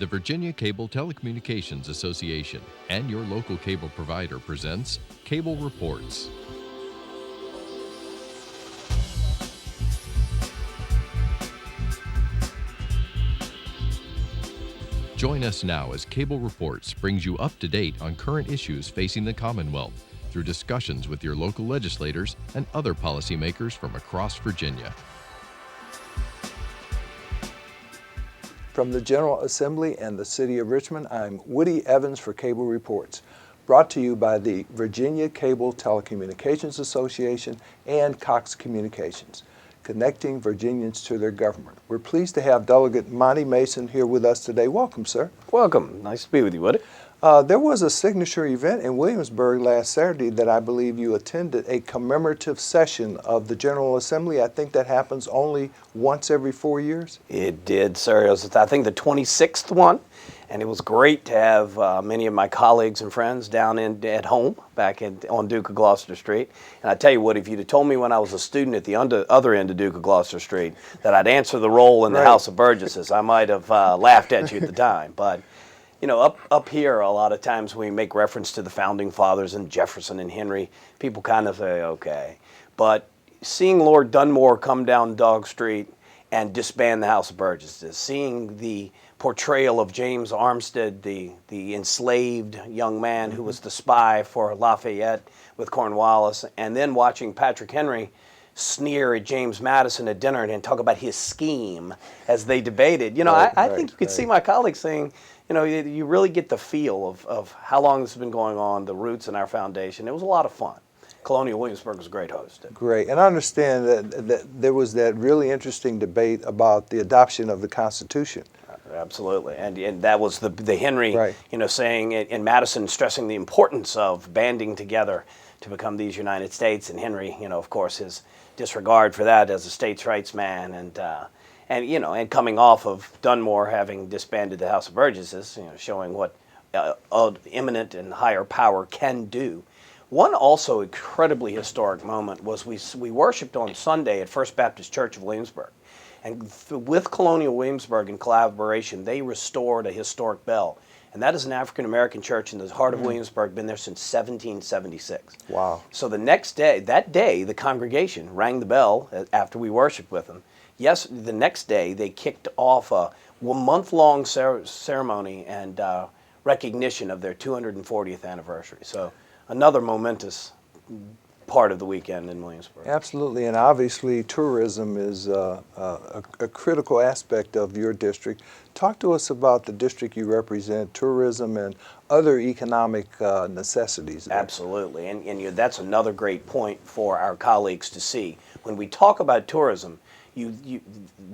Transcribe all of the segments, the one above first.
The Virginia Cable Telecommunications Association and your local cable provider presents Cable Reports. Join us now as Cable Reports brings you up to date on current issues facing the Commonwealth through discussions with your local legislators and other policymakers from across Virginia. From the General Assembly and the City of Richmond, I'm Woody Evans for Cable Reports, brought to you by the Virginia Cable Telecommunications Association and Cox Communications, connecting Virginians to their government. We're pleased to have Delegate Monty Mason here with us today. Welcome, sir. Welcome. Nice to be with you, Woody. There was a signature event in Williamsburg last Saturday that I believe you attended, a commemorative session of the General Assembly. I think that happens only once every 4 years. It did, sir. It was, I think, the 26th one, and it was great to have many of my colleagues and friends down at home back on Duke of Gloucester Street. And I tell you what, if you'd have told me when I was a student at the other end of Duke of Gloucester Street that I'd answer the role in the House of Burgesses, I might have laughed at you at the time. But you know, up here, a lot of times when we make reference to the founding fathers and Jefferson and Henry, people kind of say, okay. But seeing Lord Dunmore come down Dog Street and disband the House of Burgesses, seeing the portrayal of James Armstead, the enslaved young man who was the spy for Lafayette with Cornwallis, and then watching Patrick Henry sneer at James Madison at dinner and talk about his scheme as they debated. You know, I think you could see my colleagues saying, you know, you really get the feel of how long this has been going on, the roots in our foundation. It was a lot of fun. Colonial Williamsburg was a great host. Great. And I understand that there was that really interesting debate about the adoption of the Constitution. Absolutely. And that was the Henry, Right. you know, saying, and Madison stressing the importance of banding together to become these United States. And Henry, you know, of course, his disregard for that as a states' rights man, and you know, and coming off of Dunmore having disbanded the House of Burgesses, you know, showing what eminent and higher power can do. One also incredibly historic moment was we worshipped on Sunday at First Baptist Church of Williamsburg, and with Colonial Williamsburg in collaboration, they restored a historic bell. And that is an African-American church in the heart of Williamsburg, been there since 1776. Wow. So the next day, the congregation rang the bell after we worshiped with them. Yes, the next day, they kicked off a month-long ceremony and recognition of their 240th anniversary. So another momentous part of the weekend in Williamsburg. Absolutely, and obviously tourism is a critical aspect of your district. Talk to us about the district you represent, tourism and other economic necessities there. Absolutely, and that's another great point for our colleagues to see. When we talk about tourism,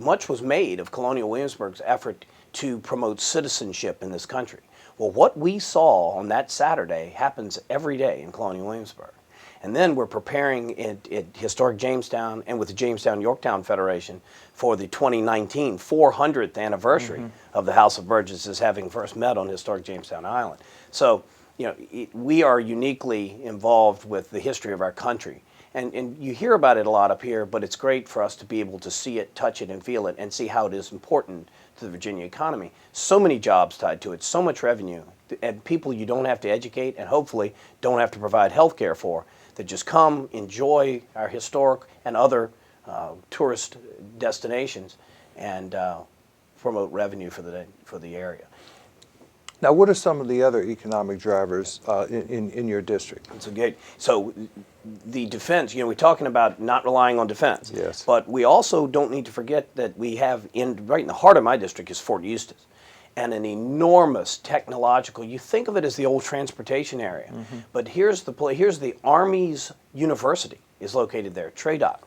much was made of Colonial Williamsburg's effort to promote citizenship in this country. Well, what we saw on that Saturday happens every day in Colonial Williamsburg. And then we're preparing at Historic Jamestown and with the Jamestown-Yorktown Federation for the 2019 400th anniversary of the House of Burgesses having first met on historic Jamestown Island. So, you know, we are uniquely involved with the history of our country. And you hear about it a lot up here, but it's great for us to be able to see it, touch it, and feel it, and see how it is important to the Virginia economy. So many jobs tied to it, so much revenue, and people you don't have to educate and hopefully don't have to provide health care for, that just come, enjoy our historic and other tourist destinations, and promote revenue for the area. Now, what are some of the other economic drivers in your district? So the defense, you know, we're talking about not relying on defense. Yes. But we also don't need to forget that we have, right in the heart of my district is Fort Eustis, and an enormous technological, you think of it as the old transportation area, but here's the Army's university is located there, TRADOC.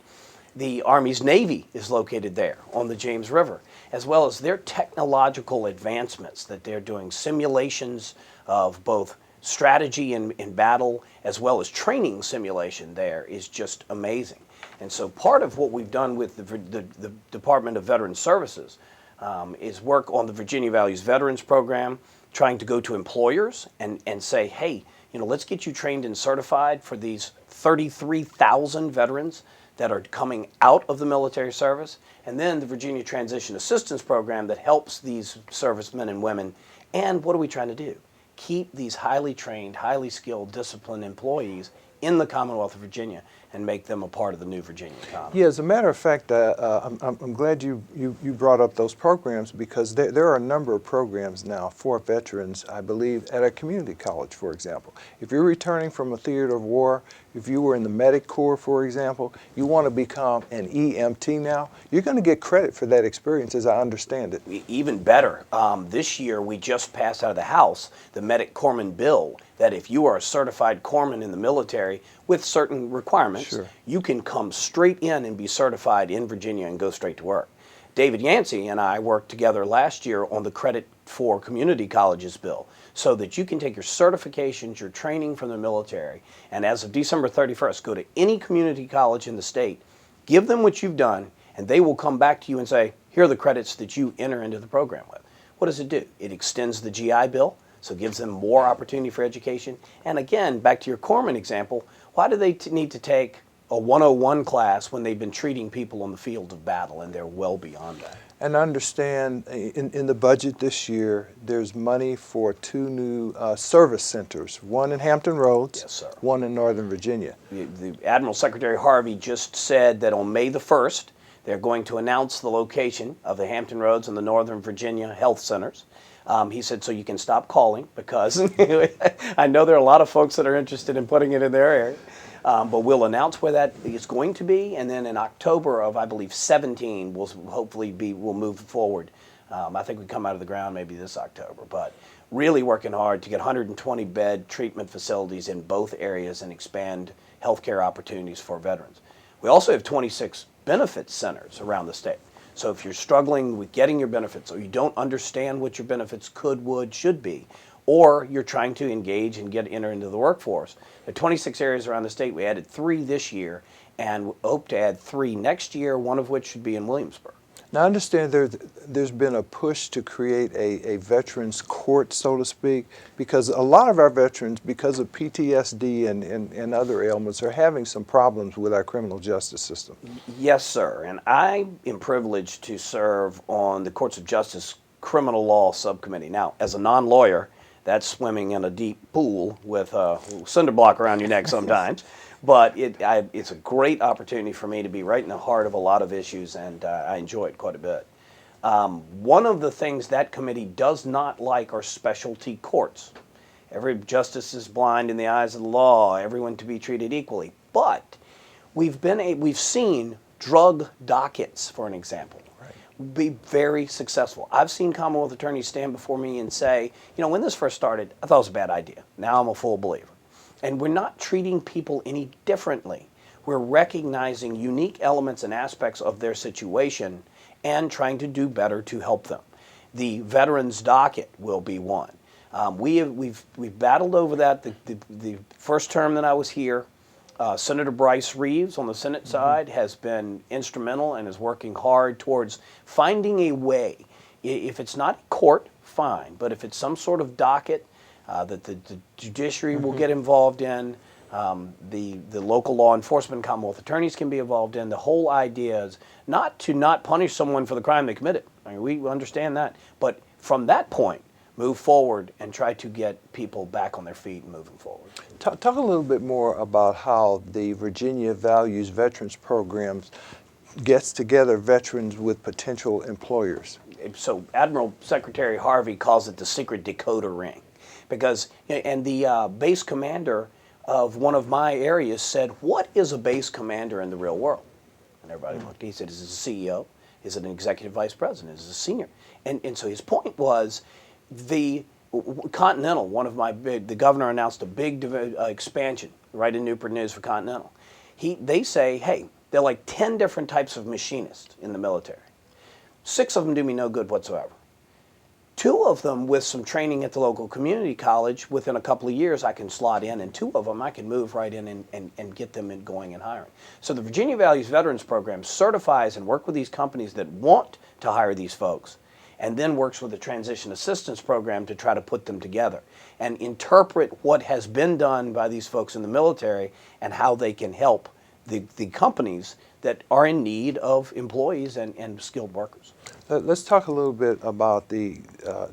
The Army's Navy is located there on the James River, as well as their technological advancements that they're doing, simulations of both strategy in battle as well as training simulation there is just amazing. And so part of what we've done with the Department of Veterans Services is work on the Virginia Values Veterans Program, trying to go to employers and say, hey, you know, let's get you trained and certified for these 33,000 veterans that are coming out of the military service, and then the Virginia Transition Assistance Program that helps these servicemen and women. And what are we trying to do? Keep these highly trained, highly skilled, disciplined employees in the Commonwealth of Virginia and make them a part of the new Virginia economy. Yeah, as a matter of fact, I'm glad you brought up those programs, because there are a number of programs now for veterans, I believe, at a community college, for example. If you're returning from a theater of war, if you were in the Medic Corps, for example, you want to become an EMT now, you're going to get credit for that experience, as I understand it. Even better, this year we just passed out of the House the Medic Corpsman bill that if you are a certified corpsman in the military with certain requirements, Sure. you can come straight in and be certified in Virginia and go straight to work. David Yancey and I worked together last year on the Credit for Community Colleges bill, so that you can take your certifications, your training from the military, and as of December 31st, go to any community college in the state, give them what you've done, and they will come back to you and say, here are the credits that you enter into the program with. What does it do? It extends the GI Bill, so it gives them more opportunity for education. And again, back to your corpsman example, why do they need to take a 101 class when they've been treating people on the field of battle and they're well beyond that? And understand, in the budget this year, there's money for 2 new service centers, one in Hampton Roads, Yes, sir. one in Northern Virginia. The Admiral Secretary Harvey just said that on May the 1st, they're going to announce the location of the Hampton Roads and the Northern Virginia Health Centers. He said, so you can stop calling, because I know there are a lot of folks that are interested in putting it in their area. But we'll announce where that is going to be, and then in October of, I believe, 17, we'll hopefully we'll move forward. I think we come out of the ground maybe this October, but really working hard to get 120-bed treatment facilities in both areas and expand healthcare opportunities for veterans. We also have 26 benefit centers around the state. So if you're struggling with getting your benefits, or you don't understand what your benefits could, would, should be, or you're trying to engage and enter into the workforce, there are 26 areas around the state. We added 3 this year, and hope to add 3 next year, one of which should be in Williamsburg. Now, I understand there's been a push to create a veterans court, so to speak, because a lot of our veterans, because of PTSD and other ailments, are having some problems with our criminal justice system. Yes, sir. And I am privileged to serve on the Courts of Justice Criminal Law Subcommittee. Now, as a non-lawyer, that's swimming in a deep pool with a cinder block around your neck sometimes. But it's a great opportunity for me to be right in the heart of a lot of issues, and I enjoy it quite a bit. One of the things that committee does not like are specialty courts. Every justice is blind in the eyes of the law, everyone to be treated equally. But we've seen drug dockets, for an example, be very successful. I've seen Commonwealth attorneys stand before me and say, you know, when this first started, I thought it was a bad idea. Now I'm a full believer. And we're not treating people any differently. We're recognizing unique elements and aspects of their situation and trying to do better to help them. The veterans docket will be one. We've battled over that. The first term that I was here, Senator Bryce Reeves on the Senate side has been instrumental and is working hard towards finding a way. If it's not court, fine, but if it's some sort of docket that the judiciary will get involved in, the local law enforcement, Commonwealth attorneys can be involved in. The whole idea is not to not punish someone for the crime they committed. I mean, we understand that. But from that point, move forward and try to get people back on their feet and moving forward. Talk a little bit more about how the Virginia Values Veterans Programs gets together veterans with potential employers. So Admiral Secretary Harvey calls it the secret decoder ring. Because, and the base commander of one of my areas said, what is a base commander in the real world? And everybody looked, he said, is it a CEO? Is it an executive vice president? Is it a senior? And so his point was, the Continental, the governor announced a big expansion right in Newport News for Continental. They say, hey, there are like 10 different types of machinists in the military. 6 of them do me no good whatsoever. 2 of them, with some training at the local community college, within a couple of years I can slot in, and 2 of them I can move right in and get them in going and hiring. So the Virginia Values Veterans Program certifies and works with these companies that want to hire these folks, and then works with the Transition Assistance Program to try to put them together and interpret what has been done by these folks in the military and how they can help the companies that are in need of employees and skilled workers. Let's talk a little bit about the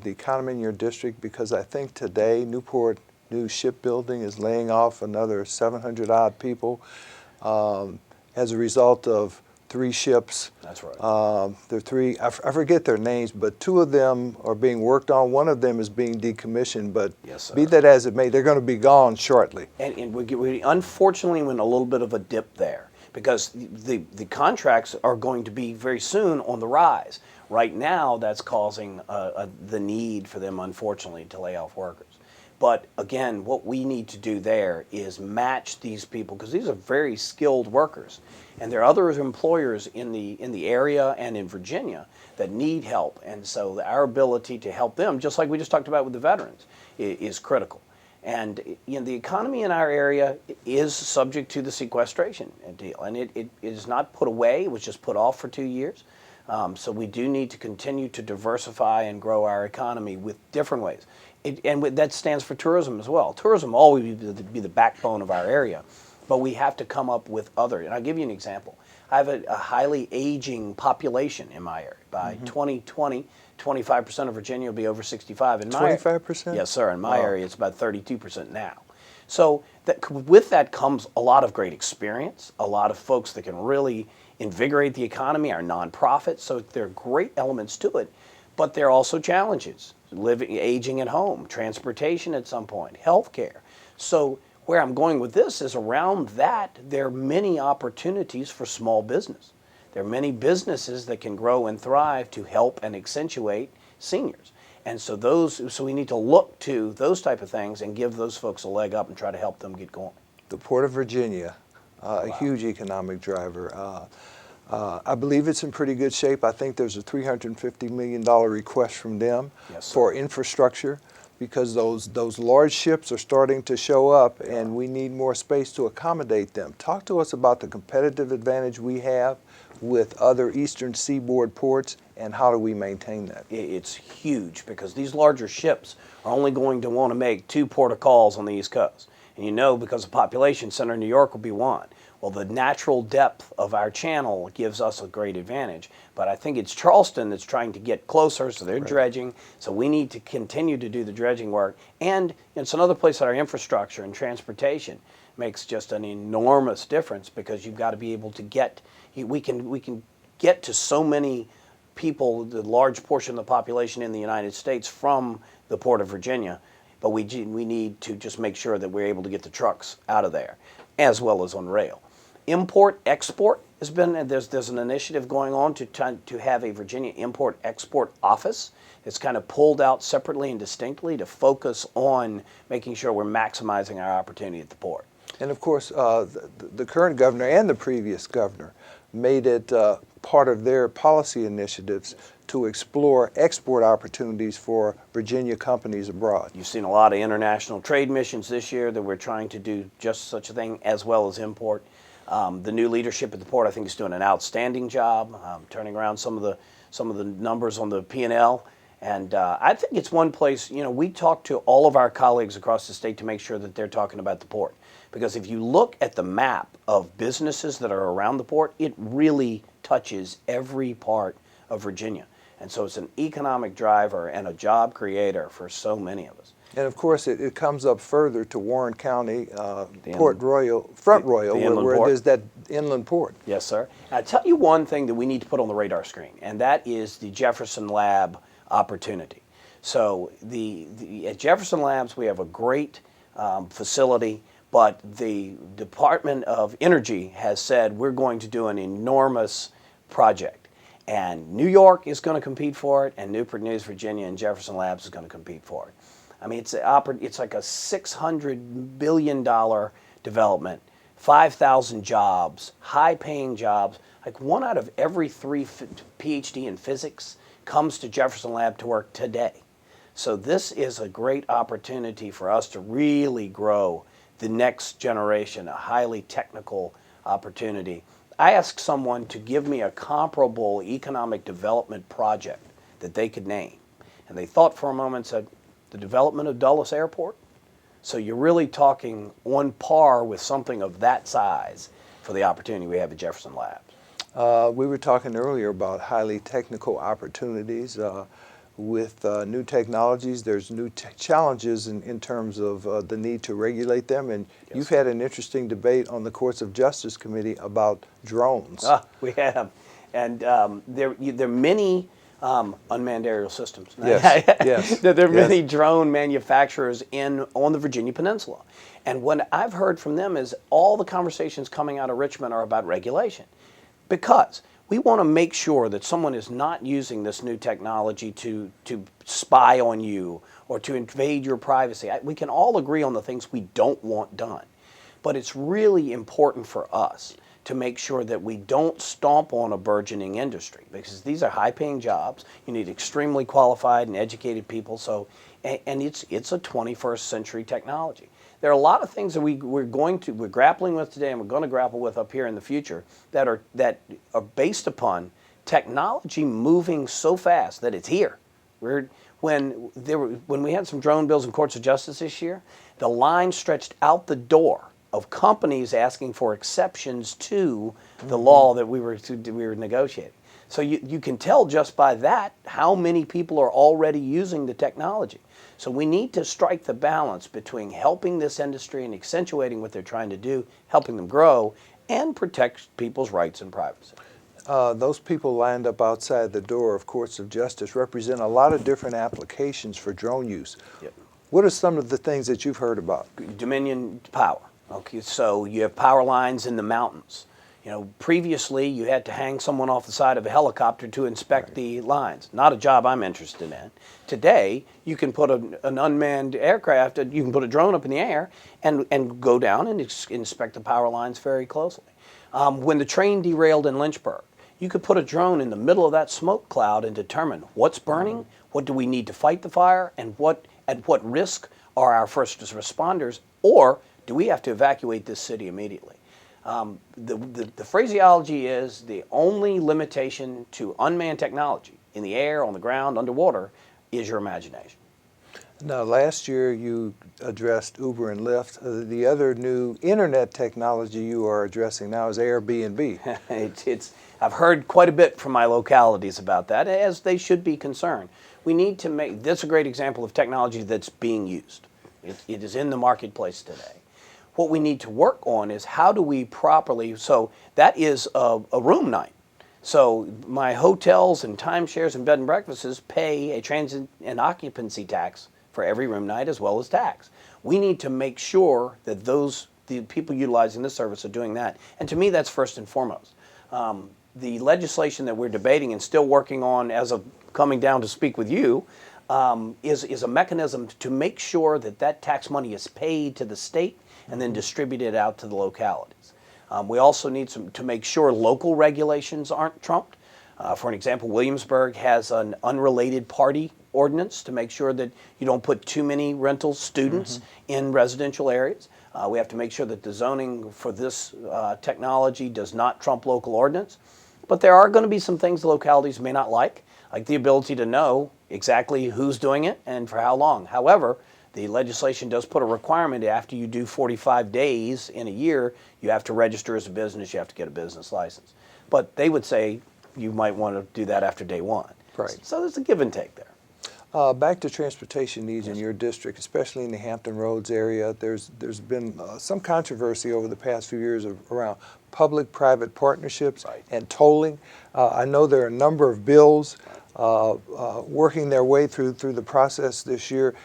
economy in your district, because I think today Newport News Shipbuilding is laying off another 700 odd people as a result of 3 ships. That's right. There are 3, I forget their names, but 2 of them are being worked on. One of them is being decommissioned, but Yes, sir. be that as it may, they're going to be gone shortly. And we unfortunately went a little bit of a dip there because the contracts are going to be very soon on the rise. Right now, that's causing the need for them, unfortunately, to lay off workers. But again, what we need to do there is match these people, because these are very skilled workers, and there are other employers in the area and in Virginia that need help. And so our ability to help them, just like we just talked about with the veterans, is critical. And the economy in our area is subject to the sequestration deal, and it is not put away; it was just put off for 2 years. So we do need to continue to diversify and grow our economy with different ways. That stands for tourism as well. Tourism will always be the backbone of our area, but we have to come up with other. And I'll give you an example. I have a highly aging population in my area. By 2020, 25% of Virginia will be over 65. In my 25%? Yes, sir. In my area, it's about 32% now. So with that comes a lot of great experience, a lot of folks that can really invigorate the economy, our nonprofits. So there are great elements to it, but there are also challenges. Aging at home, transportation at some point, healthcare. So where I'm going with this is around that, there are many opportunities for small business. There are many businesses that can grow and thrive to help and accentuate seniors. And so we need to look to those type of things and give those folks a leg up and try to help them get going. The Port of Virginia, a huge economic driver. I believe it's in pretty good shape. I think there's a $350 million request from them for infrastructure, because those large ships are starting to show up, and we need more space to accommodate them. Talk to us about the competitive advantage we have with other eastern seaboard ports, and how do we maintain that? It's huge, because these larger ships are only going to want to make 2 port of calls on the East Coast. And because the population center in New York will be 1. Well, the natural depth of our channel gives us a great advantage. But I think it's Charleston that's trying to get closer, so they're dredging. So we need to continue to do the dredging work. And it's another place that our infrastructure and transportation makes just an enormous difference, because you've got to be able to we can get to so many people, the large portion of the population in the United States, from the Port of Virginia. But we need to just make sure that we're able to get the trucks out of there, as well as on rail. Import export has been, there's an initiative going on to have a Virginia import export office. It's kind of pulled out separately and distinctly to focus on making sure we're maximizing our opportunity at the port. And of course, the current governor and the previous governor made it part of their policy initiatives to explore export opportunities for Virginia companies abroad. You've seen a lot of international trade missions this year that we're trying to do just such a thing, as well as import. The new leadership at the port, I think, is doing an outstanding job turning around some of the numbers on the P&L. And I think it's one place, we talk to all of our colleagues across the state to make sure that they're talking about the port. Because if you look at the map of businesses that are around the port, it really touches every part of Virginia. And so it's an economic driver and a job creator for so many of us. And of course, it comes up further to Warren County, Front Royal, where there's that inland port. Yes, sir. And I'll tell you one thing that we need to put on the radar screen, and that is the Jefferson Lab opportunity. So at Jefferson Labs, we have a great facility, but the Department of Energy has said we're going to do an enormous project. And New York is going to compete for it, and Newport News, Virginia, and Jefferson Labs is going to compete for it. I mean, it's like a $600 billion development, 5,000 jobs, high-paying jobs. Like 1 out of every 3 PhD in physics comes to Jefferson Lab to work today. So this is a great opportunity for us to really grow the next generation, a highly technical opportunity. I asked someone to give me a comparable economic development project that they could name. And they thought for a moment and said, the development of Dulles Airport? So you're really talking on par with something of that size. for the opportunity we have at Jefferson Labs. We were talking earlier about highly technical opportunities. With new technologies, there's new challenges in terms of the need to regulate them. And Yes. you've had an interesting debate on the Courts of Justice Committee about drones. We have. And there are many unmanned aerial systems. Yes, yes. There are many Yes. drone manufacturers on the Virginia Peninsula. And what I've heard from them is all the conversations coming out of Richmond are about regulation. Because we want to make sure that someone is not using this new technology to spy on you or to invade your privacy. We can all agree on the things we don't want done. But it's really important for us to make sure that we don't stomp on a burgeoning industry, because these are high-paying jobs. You need extremely qualified and educated people. So, and it's a 21st century technology. There are a lot of things that we're grappling with today, and we're going to grapple with up here in the future that are based upon technology moving so fast that it's here. When we had some drone bills in courts of justice this year, the line stretched out the door of companies asking for exceptions to the law that we were negotiating. So you can tell just by that how many people are already using the technology. So we need to strike the balance between helping this industry and accentuating what they're trying to do, helping them grow, and protect people's rights and privacy. Those people lined up outside the door of courts of justice represent a lot of different applications for drone use. Yep. What are some of the things that you've heard about? Dominion power. Okay, so you have power lines in the mountains. You know, previously you had to hang someone off the side of a helicopter to inspect the lines. Not a job I'm interested in. Today, you can put an unmanned aircraft, you can put a drone up in the air and go down and inspect the power lines very closely. When the train derailed in Lynchburg, you could put a drone in the middle of that smoke cloud and determine what's burning, what do we need to fight the fire, and at what risk are our first responders, or do we have to evacuate this city immediately? The phraseology is the only limitation to unmanned technology in the air, on the ground, underwater, is your imagination. Now, last year you addressed Uber and Lyft. The other new internet technology you are addressing now is Airbnb. I've heard quite a bit from my localities about that, as they should be concerned. We need to make this a great example of technology that's being used. It is in the marketplace today. What we need to work on is how do we properly, so that is a room night. So my hotels and timeshares and bed and breakfasts pay a transit and occupancy tax for every room night as well as tax. We need to make sure that the people utilizing this service are doing that. And to me, that's first and foremost. The legislation that we're debating and still working on as of coming down to speak with you is a mechanism to make sure that that tax money is paid to the state and then distributed out to the localities. We also need to make sure local regulations aren't trumped. For an example, Williamsburg has an unrelated party ordinance to make sure that you don't put too many rental students in residential areas. We have to make sure that the zoning for this technology does not trump local ordinance. But there are going to be some things the localities may not like the ability to know exactly who's doing it and for how long. However, the legislation does put a requirement after you do 45 days in a year, you have to register as a business, you have to get a business license. But they would say you might want to do that after day one. Right. So there's a give and take there. Back to transportation needs in your district, especially in the Hampton Roads area, there's been some controversy over the past few years around public-private partnerships and tolling. I know there are a number of bills working their way through the process this year.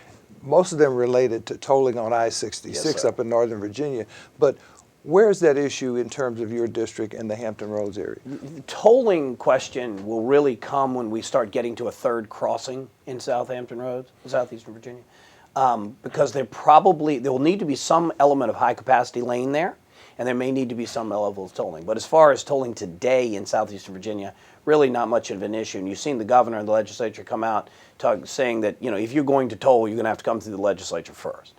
Most of them related to tolling on I-66 up in Northern Virginia. But where's that issue in terms of your district and the Hampton Roads area? The tolling question will really come when we start getting to a third crossing in Southampton Roads, southeastern Virginia, because there will need to be some element of high-capacity lane there, and there may need to be some level of tolling. But as far as tolling today in southeastern Virginia, really not much of an issue. And you've seen the governor and the legislature come out saying that, if you're going to toll, you're going to have to come through the legislature first.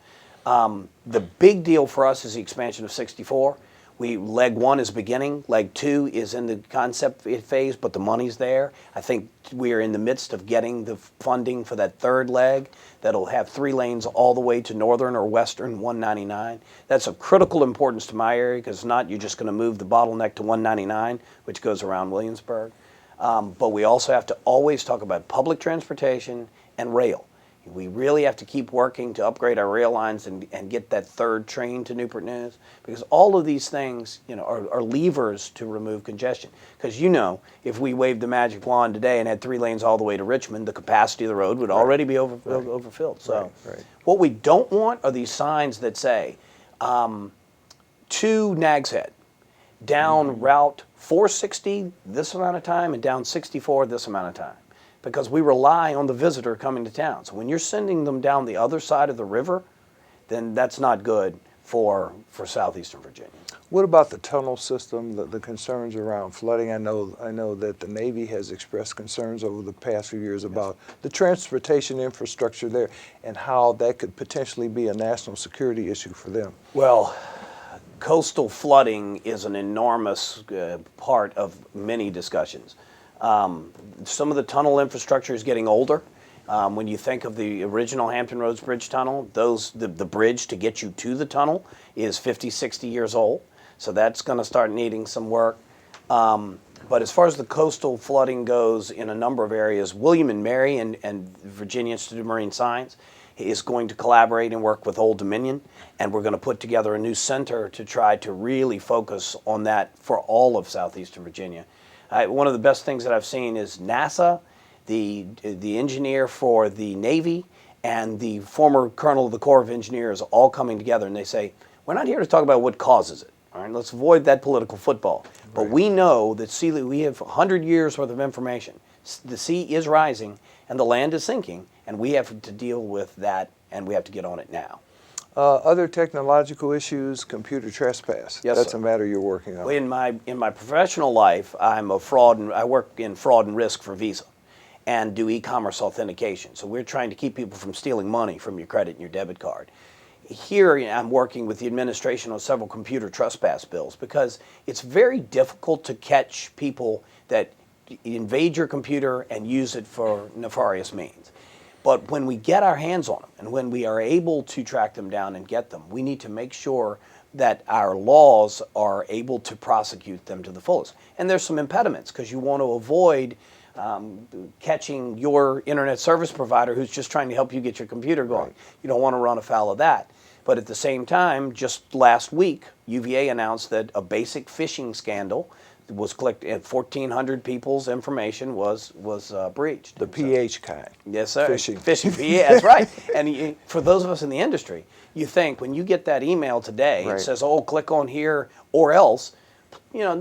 The big deal for us is the expansion of 64. Leg 1 is beginning, leg 2 is in the concept phase, but the money's there. I think we are in the midst of getting the funding for that third leg that'll have 3 lanes all the way to Northern or Western 199. That's of critical importance to my area, because if not, you're just going to move the bottleneck to 199, which goes around Williamsburg. But we also have to always talk about public transportation and rail. We really have to keep working to upgrade our rail lines and get that third train to Newport News, because all of these things, are levers to remove congestion. Because if we waved the magic wand today and had 3 lanes all the way to Richmond, the capacity of the road would already be overfilled. So what we don't want are these signs that say, to Nags Head, down Route 460 this amount of time and down 64 this amount of time, because we rely on the visitor coming to town. So when you're sending them down the other side of the river, then that's not good for southeastern Virginia. What about the tunnel system, the concerns around flooding? I know that the Navy has expressed concerns over the past few years about the transportation infrastructure there and how that could potentially be a national security issue for them. Well, coastal flooding is an enormous part of many discussions. Some of the tunnel infrastructure is getting older. When you think of the original Hampton Roads Bridge Tunnel, the bridge to get you to the tunnel is 50, 60 years old. So that's going to start needing some work. But as far as the coastal flooding goes in a number of areas, William and Mary and Virginia Institute of Marine Science is going to collaborate and work with Old Dominion, and we're going to put together a new center to try to really focus on that for all of southeastern Virginia. One of the best things that I've seen is NASA, the engineer for the Navy, and the former colonel of the Corps of Engineers all coming together, and they say, we're not here to talk about what causes it. All right, let's avoid that political football. But we know that we have 100 years worth of information. The sea is rising and the land is sinking, and we have to deal with that, and we have to get on it now. Other technological issues, computer trespass. Yes, that's sir. a matter you're working on. Well, in my professional life, I work in fraud and risk for Visa, and do e-commerce authentication. So we're trying to keep people from stealing money from your credit and your debit card. Here, I'm working with the administration on several computer trespass bills, because it's very difficult to catch people that invade your computer and use it for nefarious means. But when we get our hands on them, and when we are able to track them down and get them, we need to make sure that our laws are able to prosecute them to the fullest. And there's some impediments, because you want to avoid catching your internet service provider who's just trying to help you get your computer going. Right. You don't want to run afoul of that. But at the same time, just last week, UVA announced that a basic phishing scandal was clicked, and 1,400 people's information was breached. The PH kind. Yes, sir. Phishing. Yeah, that's right. And for those of us in the industry, you think when you get that email today, it says, "Oh, click on here or else,"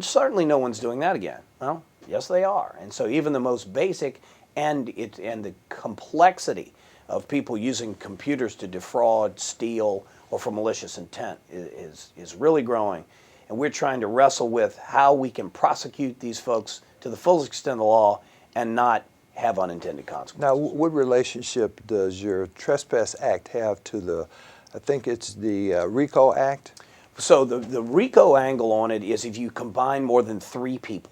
certainly no one's doing that again. Well, yes, they are. And so even the most basic and the complexity of people using computers to defraud, steal, or for malicious intent is really growing. And we're trying to wrestle with how we can prosecute these folks to the fullest extent of the law and not have unintended consequences. Now, what relationship does your Trespass Act have to I think it's the RICO Act? So the RICO angle on it is if you combine more than 3 people.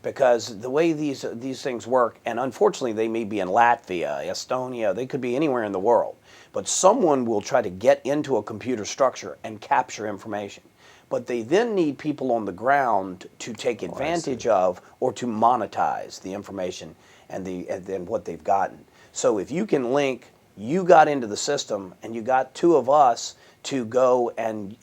Because the way these things work, and unfortunately they may be in Latvia, Estonia, they could be anywhere in the world, but someone will try to get into a computer structure and capture information. But they then need people on the ground to take advantage of or to monetize the information and what they've gotten. So if you can link, you got into the system and you got 2 of us to go and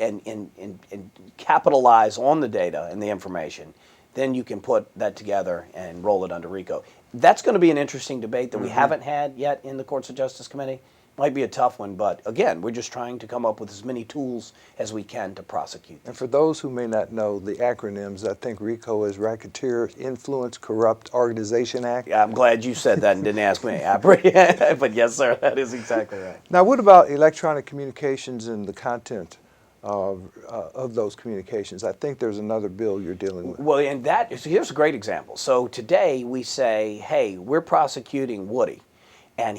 capitalize on the data and the information, then you can put that together and roll it under RICO. That's going to be an interesting debate that we haven't had yet in the Courts of Justice Committee. Might be a tough one, but again, we're just trying to come up with as many tools as we can to prosecute these. And for those who may not know the acronyms, I think RICO is Racketeer Influence Corrupt Organization Act. I'm glad you said that and didn't ask me. But yes, sir, that is exactly right. Now, what about electronic communications and the content of those communications? I think there's another bill you're dealing with. Well, and here's a great example. So today we say, hey, we're prosecuting Woody, and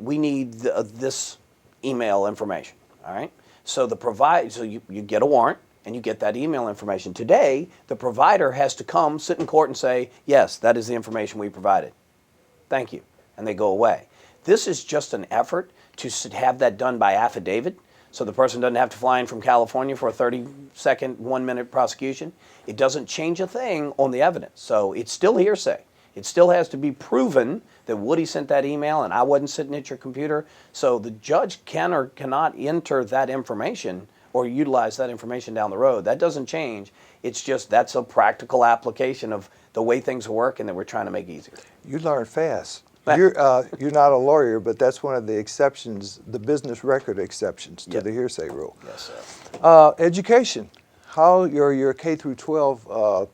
we need this email information. All right. So you get a warrant, and you get that email information. Today, the provider has to come, sit in court and say, yes, that is the information we provided. Thank you. And they go away. This is just an effort to have that done by affidavit, so the person doesn't have to fly in from California for a 30-second, 1-minute prosecution. It doesn't change a thing on the evidence. So it's still hearsay. It still has to be proven that Woody sent that email and I wasn't sitting at your computer. So the judge can or cannot enter that information or utilize that information down the road. That doesn't change. It's just that's a practical application of the way things work and that we're trying to make easier. You learn fast. You're not a lawyer, but that's one of the exceptions, the business record exceptions to the hearsay rule. Yes, sir. Education. How are your K through 12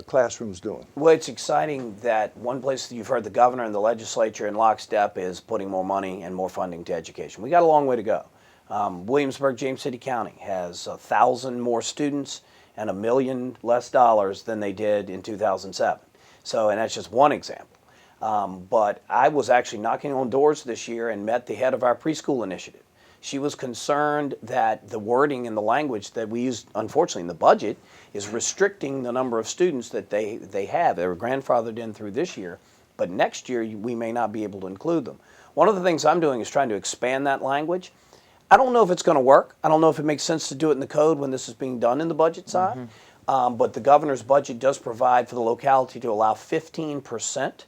classrooms doing? Well, it's exciting that one place that you've heard the governor and the legislature in lockstep is putting more money and more funding to education. We got a long way to go. Williamsburg, James City County has 1,000 more students and $1 million less dollars than they did in 2007. So, and that's just one example. But I was actually knocking on doors this year and met the head of our preschool initiative. She was concerned that the wording and the language that we use, unfortunately, in the budget is restricting the number of students that they have. They were grandfathered in through this year, but next year we may not be able to include them. One of the things I'm doing is trying to expand that language. I don't know if it's going to work. I don't know if it makes sense to do it in the code when this is being done in the budget side, but the governor's budget does provide for the locality to allow 15%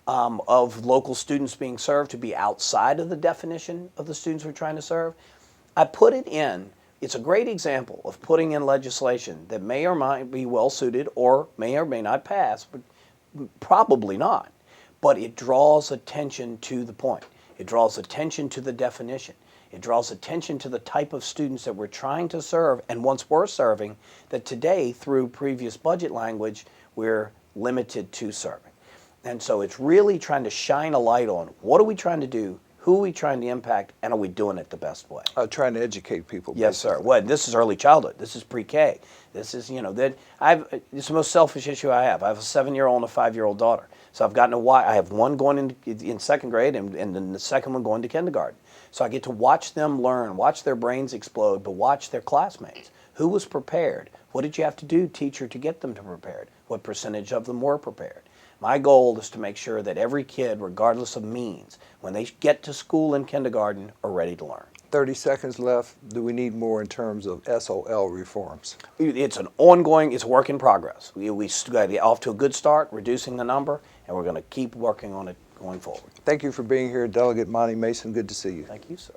of local students being served to be outside of the definition of the students we're trying to serve. I put it in. It's a great example of putting in legislation that may or might be well suited or may not pass, but probably not. But it draws attention to the point. It draws attention to the definition. It draws attention to the type of students that we're trying to serve and once we're serving that today, through previous budget language, we're limited to serving. And so it's really trying to shine a light on what are we trying to do, who are we trying to impact, and are we doing it the best way? Trying to educate people. Yes, sir. Well, this is early childhood. This is pre-K. This is, it's the most selfish issue I have. I have a 7-year-old and a 5-year-old daughter. So I've gotten I have one going in second grade and then the second one going to kindergarten. So I get to watch them learn, watch their brains explode, but watch their classmates. Who was prepared? What did you have to do, teacher, to get them to prepared? What percentage of them were prepared? My goal is to make sure that every kid, regardless of means, when they get to school in kindergarten, are ready to learn. 30 seconds left. Do we need more in terms of SOL reforms? It's an ongoing, it's a work in progress. We got to get off to a good start, reducing the number, and we're going to keep working on it going forward. Thank you for being here, Delegate Monty Mason. Good to see you. Thank you, sir.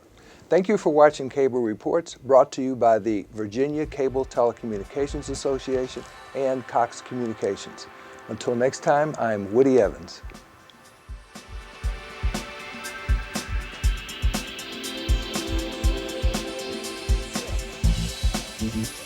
Thank you for watching Cable Reports, brought to you by the Virginia Cable Telecommunications Association and Cox Communications. Until next time, I'm Woody Evans. Mm-hmm.